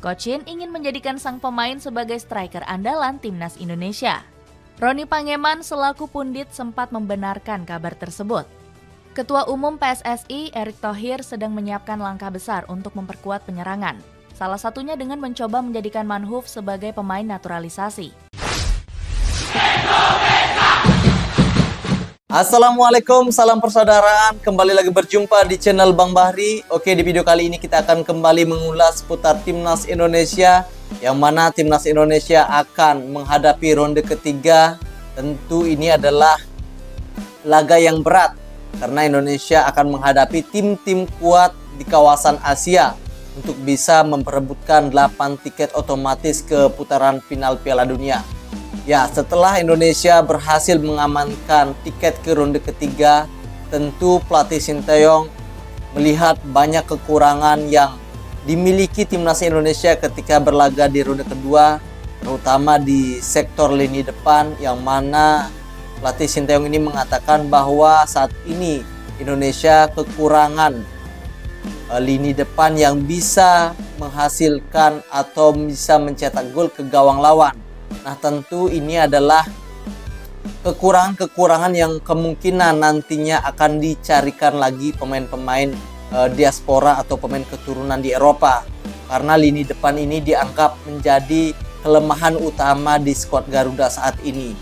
Coach Shin ingin menjadikan sang pemain sebagai striker andalan timnas Indonesia. Roni Pangeman selaku pundit sempat membenarkan kabar tersebut. Ketua Umum PSSI Erick Thohir sedang menyiapkan langkah besar untuk memperkuat penyerangan. Salah satunya dengan mencoba menjadikan Manhoof sebagai pemain naturalisasi. Assalamualaikum, salam persaudaraan. Kembali lagi berjumpa di channel Bang Bahri. Oke, di video kali ini kita akan kembali mengulas seputar Timnas Indonesia, yang mana Timnas Indonesia akan menghadapi ronde ketiga. Tentu ini adalah laga yang berat, karena Indonesia akan menghadapi tim-tim kuat di kawasan Asia untuk bisa memperebutkan 8 tiket otomatis ke putaran final Piala Dunia. Ya, setelah Indonesia berhasil mengamankan tiket ke ronde ketiga, tentu pelatih Sinteyong melihat banyak kekurangan yang dimiliki Timnas Indonesia ketika berlaga di ronde kedua, terutama di sektor lini depan, yang mana pelatih Sinteyong ini mengatakan bahwa saat ini Indonesia kekurangan lini depan yang bisa menghasilkan atau bisa mencetak gol ke gawang lawan. Nah, tentu ini adalah kekurangan-kekurangan yang kemungkinan nantinya akan dicarikan lagi pemain-pemain diaspora atau pemain keturunan di Eropa. Karena lini depan ini dianggap menjadi kelemahan utama di skuad Garuda saat ini.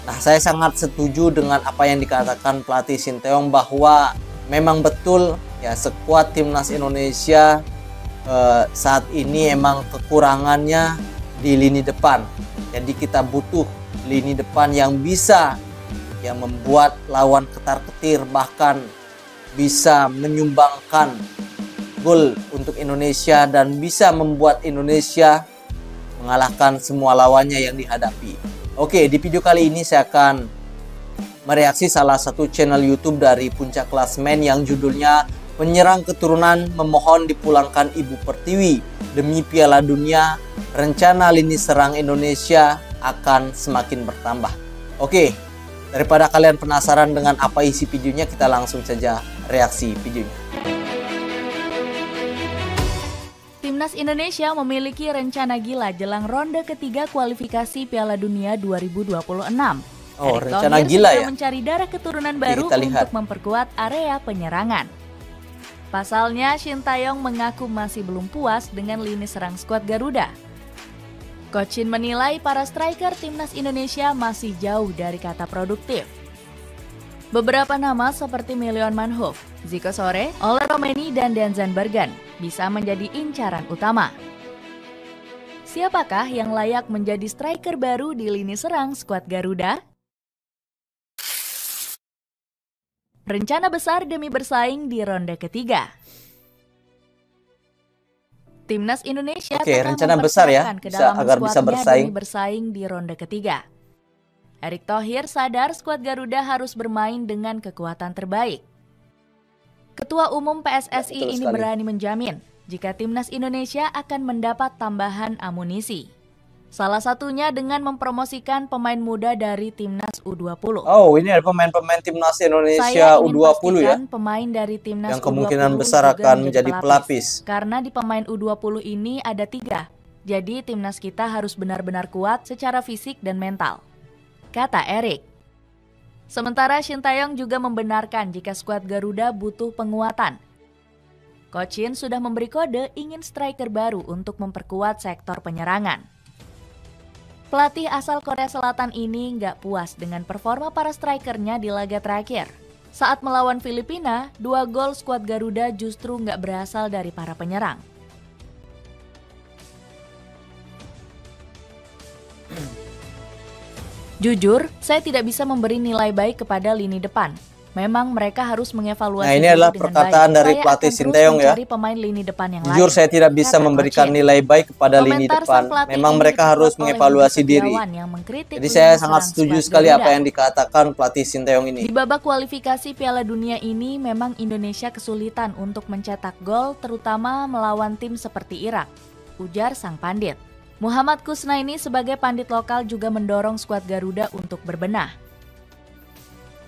Nah, saya sangat setuju dengan apa yang dikatakan pelatih Sinteyong bahwa memang betul ya, skuad Timnas Indonesia saat ini emang kekurangannya di lini depan. Jadi kita butuh lini depan yang bisa membuat lawan ketar-ketir, bahkan bisa menyumbangkan gol untuk Indonesia dan bisa membuat Indonesia mengalahkan semua lawannya yang dihadapi. Oke, di video kali ini saya akan mereaksi salah satu channel YouTube dari Puncak Klasmen yang judulnya "Penyerang Keturunan Memohon Dipulangkan Ibu Pertiwi Demi Piala Dunia, Rencana Lini Serang Indonesia Akan Semakin Bertambah." Oke, daripada kalian penasaran dengan apa isi videonya, kita langsung saja reaksi videonya. Timnas Indonesia memiliki rencana gila jelang ronde ketiga kualifikasi Piala Dunia 2026. Oh, Erick rencana Thohir gila ya? mencari darah keturunan baru untuk memperkuat area penyerangan. Pasalnya, Sinteyong mengaku masih belum puas dengan lini serang skuad Garuda. Coach Shin menilai para striker Timnas Indonesia masih jauh dari kata produktif. Beberapa nama seperti Mylion Manhoof, Zico Sore, Ole Romeni, dan Denzan Bergen bisa menjadi incaran utama. Siapakah yang layak menjadi striker baru di lini serang skuad Garuda? Rencana besar demi bersaing di ronde ketiga. Timnas Indonesia rencana besar ya, agar bisa bersaing di ronde ketiga. Erick Thohir sadar skuad Garuda harus bermain dengan kekuatan terbaik. Ketua Umum PSSI ini berani menjamin jika Timnas Indonesia akan mendapat tambahan amunisi. Salah satunya dengan mempromosikan pemain muda dari Timnas U20. Oh, ini ada pemain-pemain Timnas Indonesia U20 ya? Pemain dari Timnas yang kemungkinan U20 besar akan menjadi pelapis. Karena di pemain U20 ini ada 3. Jadi Timnas kita harus benar-benar kuat secara fisik dan mental, kata Erick. Sementara Sinteyong juga membenarkan jika skuad Garuda butuh penguatan. Coach Shin sudah memberi kode ingin striker baru untuk memperkuat sektor penyerangan. Pelatih asal Korea Selatan ini nggak puas dengan performa para strikernya di laga terakhir. Saat melawan Filipina, 2 gol skuad Garuda justru nggak berasal dari para penyerang. Jujur, saya tidak bisa memberi nilai baik kepada lini depan. Memang mereka harus mengevaluasi. Nah, ini adalah perkataan dari pelatih Sinteyong ya. Pemain lini depan yang Jujur, saya tidak bisa memberikan nilai baik kepada lini depan. Memang mereka harus mengevaluasi diri. Jadi saya sangat setuju sekali apa yang dikatakan pelatih Sinteyong ini. Di babak kualifikasi Piala Dunia ini memang Indonesia kesulitan untuk mencetak gol, terutama melawan tim seperti Irak, ujar sang pandit. Muhammad Kusnaini sebagai pandit lokal juga mendorong skuad Garuda untuk berbenah.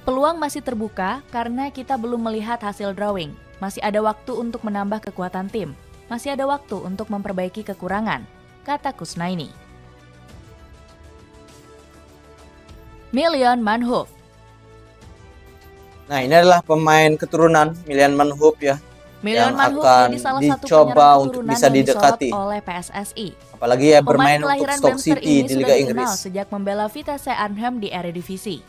Peluang masih terbuka karena kita belum melihat hasil drawing. Masih ada waktu untuk menambah kekuatan tim. masih ada waktu untuk memperbaiki kekurangan, kata Kusnaini. Milion Manhoef. Nah, ini adalah pemain keturunan Milion Manhoef ya. Milion yang Manhoef akan jadi salah satu dicoba penyerang untuk keturunan bisa yang didekati disorot oleh PSSI. Apalagi ya Pemain bermain untuk kelahiran Stoke Webster City ini di sudah Liga dikenal Inggris. sejak membela Vitesse Arnhem di Eredivisie.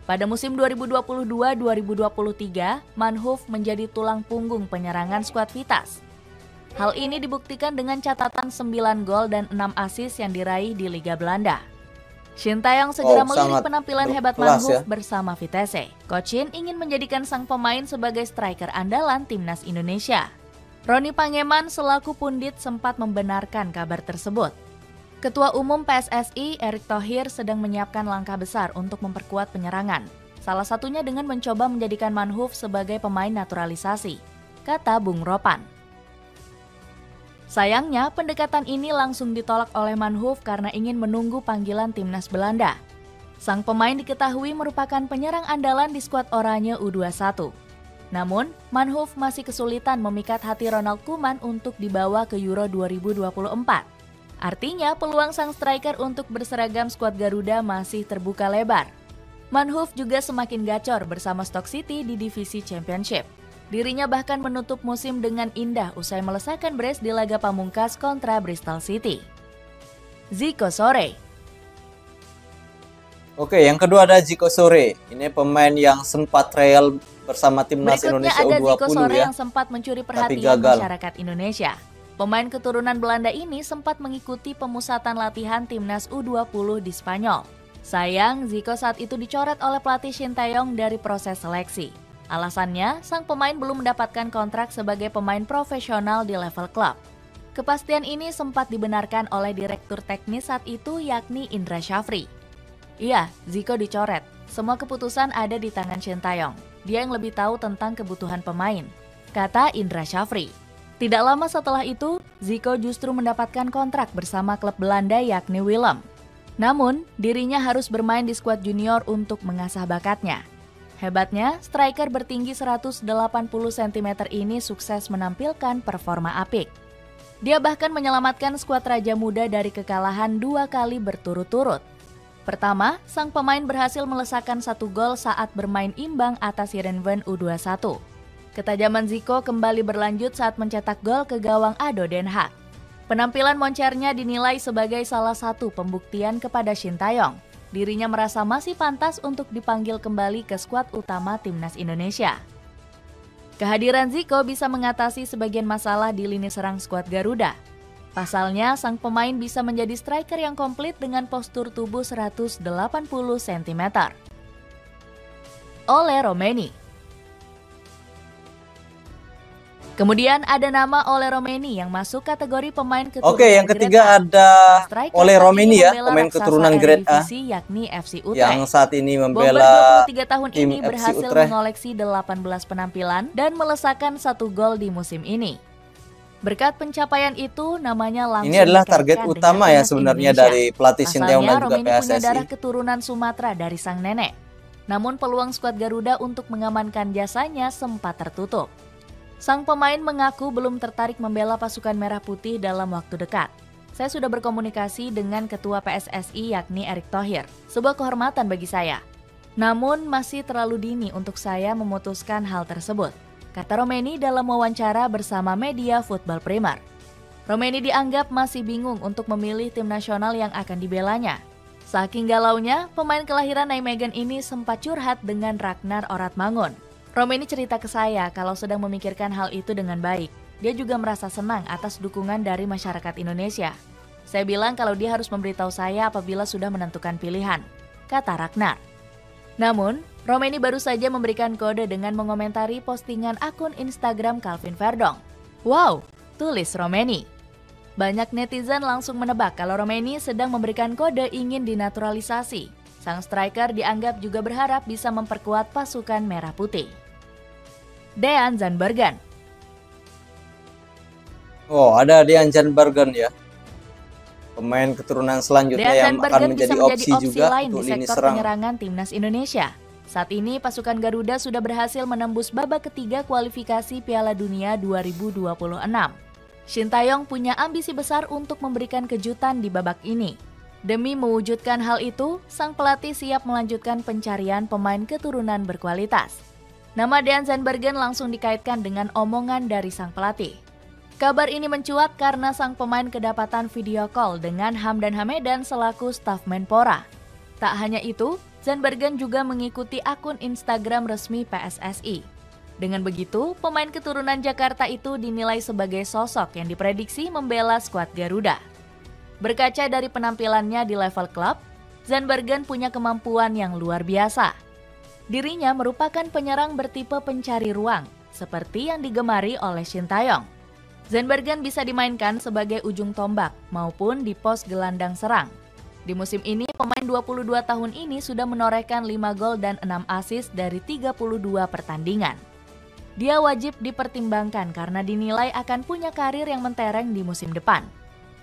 Pada musim 2022-2023, Manhoef menjadi tulang punggung penyerangan skuad Vitesse. Hal ini dibuktikan dengan catatan 9 gol dan 6 assist yang diraih di Liga Belanda. Sintayong segera melirik penampilan hebat Manhoef bersama Vitesse. Coach Shin ingin menjadikan sang pemain sebagai striker andalan timnas Indonesia. Roni Pangeman selaku pundit sempat membenarkan kabar tersebut. Ketua Umum PSSI Erick Thohir sedang menyiapkan langkah besar untuk memperkuat penyerangan. Salah satunya dengan mencoba menjadikan Manhoef sebagai pemain naturalisasi, kata Bung Ropan. Sayangnya, pendekatan ini langsung ditolak oleh Manhoef karena ingin menunggu panggilan timnas Belanda. Sang pemain diketahui merupakan penyerang andalan di skuad Oranje U21. Namun, Manhoef masih kesulitan memikat hati Ronald Koeman untuk dibawa ke Euro 2024. Artinya, peluang sang striker untuk berseragam skuad Garuda masih terbuka lebar. Manhoef juga semakin gacor bersama Stoke City di divisi Championship. Dirinya bahkan menutup musim dengan indah usai melesakkan brace di laga pamungkas kontra Bristol City. Zico Sore. Oke, yang kedua ada Zico Sore. Ini pemain yang sempat trial bersama timnas Indonesia U20 Berikutnya ada Zico Sore ya. yang sempat mencuri perhatian masyarakat Indonesia. Pemain keturunan Belanda ini sempat mengikuti pemusatan latihan timnas U20 di Spanyol. Sayang, Zico saat itu dicoret oleh pelatih Sintayong dari proses seleksi. Alasannya, sang pemain belum mendapatkan kontrak sebagai pemain profesional di level klub. Kepastian ini sempat dibenarkan oleh direktur teknis saat itu yakni Indra Syafri. Iya, Zico dicoret. Semua keputusan ada di tangan Sintayong. Dia yang lebih tahu tentang kebutuhan pemain, kata Indra Syafri. Tidak lama setelah itu, Zico justru mendapatkan kontrak bersama klub Belanda yakni Willem. Namun, dirinya harus bermain di skuad junior untuk mengasah bakatnya. Hebatnya, striker bertinggi 180 cm ini sukses menampilkan performa apik. Dia bahkan menyelamatkan skuad Raja Muda dari kekalahan 2 kali berturut-turut. Pertama, sang pemain berhasil melesakkan 1 gol saat bermain imbang atas Heerenveen U21. Ketajaman Zico kembali berlanjut saat mencetak gol ke gawang ADO Den Haag. Penampilan moncernya dinilai sebagai salah satu pembuktian kepada Sintayong. Dirinya merasa masih pantas untuk dipanggil kembali ke skuad utama timnas Indonesia. Kehadiran Zico bisa mengatasi sebagian masalah di lini serang skuad Garuda. Pasalnya, sang pemain bisa menjadi striker yang komplit dengan postur tubuh 180 cm. Ole Romeni. Kemudian ada nama Ole Romeni yang masuk kategori pemain keturunan Oke, yang ketiga ada Ole Romeni ya, pemain keturunan Grade A yakni FC Utrecht. Yang saat ini membela 23 tahun tim ini berhasil FC Utrecht. mengoleksi 18 penampilan dan melesakkan 1 gol di musim ini. Berkat pencapaian itu, namanya langsung ini adalah target dikaitkan utama dengan ya sebenarnya Indonesia. dari pelatih Sintayong dan juga Romeni punya PSSI. darah keturunan Sumatera dari sang nenek. Namun peluang skuad Garuda untuk mengamankan jasanya sempat tertutup. Sang pemain mengaku belum tertarik membela pasukan Merah Putih dalam waktu dekat. Saya sudah berkomunikasi dengan Ketua PSSI yakni Erick Thohir. Sebuah kehormatan bagi saya. Namun masih terlalu dini untuk saya memutuskan hal tersebut, kata Romeni dalam wawancara bersama media Football Premier. Romeni dianggap masih bingung untuk memilih tim nasional yang akan dibelanya. Saking galaunya, pemain kelahiran Nijmegen ini sempat curhat dengan Ragnar Oratmangun. Romeni cerita ke saya kalau sedang memikirkan hal itu dengan baik. Dia juga merasa senang atas dukungan dari masyarakat Indonesia. Saya bilang kalau dia harus memberitahu saya apabila sudah menentukan pilihan, kata Ragnar. Namun, Romeni baru saja memberikan kode dengan mengomentari postingan akun Instagram Calvin Verdong. Wow, tulis Romeni. Banyak netizen langsung menebak kalau Romeni sedang memberikan kode ingin dinaturalisasi. Sang striker dianggap juga berharap bisa memperkuat pasukan Merah Putih. Dean Zandbergen. Oh, ada Dean Zandbergen ya. Pemain keturunan selanjutnya Dean yang akan Zandbergen menjadi bisa opsi juga lain untuk di lini sektor serang. penyerangan timnas Indonesia. Saat ini pasukan Garuda sudah berhasil menembus babak ketiga kualifikasi Piala Dunia 2026. Sintayong punya ambisi besar untuk memberikan kejutan di babak ini. Demi mewujudkan hal itu, sang pelatih siap melanjutkan pencarian pemain keturunan berkualitas. Nama Dean Zandbergen langsung dikaitkan dengan omongan dari sang pelatih. Kabar ini mencuat karena sang pemain kedapatan video call dengan Hamdan Hamedan selaku staf Menpora. Tak hanya itu, Zandbergen juga mengikuti akun Instagram resmi PSSI. Dengan begitu, pemain keturunan Jakarta itu dinilai sebagai sosok yang diprediksi membela skuad Garuda. Berkaca dari penampilannya di level klub, Zandbergen punya kemampuan yang luar biasa. Dirinya merupakan penyerang bertipe pencari ruang, seperti yang digemari oleh Sintayong. Zandbergen bisa dimainkan sebagai ujung tombak maupun di pos gelandang serang. Di musim ini, pemain 22 tahun ini sudah menorehkan 5 gol dan 6 assist dari 32 pertandingan. Dia wajib dipertimbangkan karena dinilai akan punya karir yang mentereng di musim depan.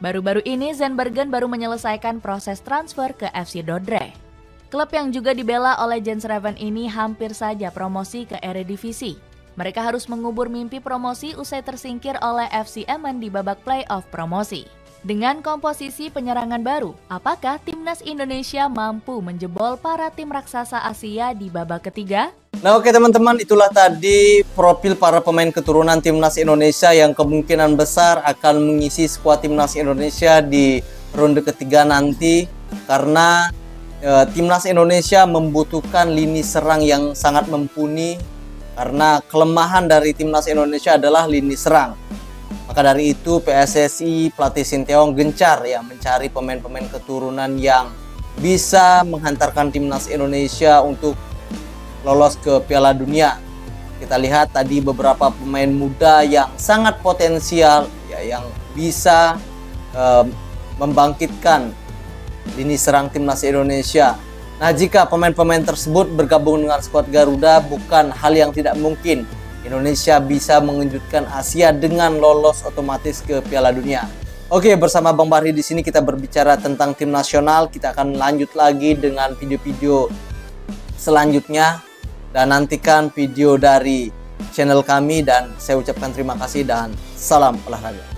Baru-baru ini Zandbergen baru menyelesaikan proses transfer ke FC Dordrecht. Klub yang juga dibela oleh Jens Raven ini hampir saja promosi ke Eredivisie. Mereka harus mengubur mimpi promosi usai tersingkir oleh FC Emmen di babak play-off promosi. Dengan komposisi penyerangan baru, apakah timnas Indonesia mampu menjebol para tim raksasa Asia di babak ketiga? Nah oke teman-teman, itulah tadi profil para pemain keturunan timnas Indonesia yang kemungkinan besar akan mengisi skuad timnas Indonesia di ronde ketiga nanti. Karena timnas Indonesia membutuhkan lini serang yang sangat mumpuni. Karena kelemahan dari timnas Indonesia adalah lini serang. Maka dari itu PSSI pelatih Sintayong gencar ya mencari pemain-pemain keturunan yang bisa menghantarkan timnas Indonesia untuk lolos ke Piala Dunia. Kita lihat tadi beberapa pemain muda yang sangat potensial ya, yang bisa membangkitkan lini serang timnas Indonesia. Nah, jika pemain-pemain tersebut bergabung dengan skuad Garuda, bukan hal yang tidak mungkin Indonesia bisa mengejutkan Asia dengan lolos otomatis ke Piala Dunia. Oke, bersama Bang Bahri di sini kita berbicara tentang tim nasional. Kita akan lanjut lagi dengan video-video selanjutnya dan nantikan video dari channel kami dan saya ucapkan terima kasih dan salam olahraga.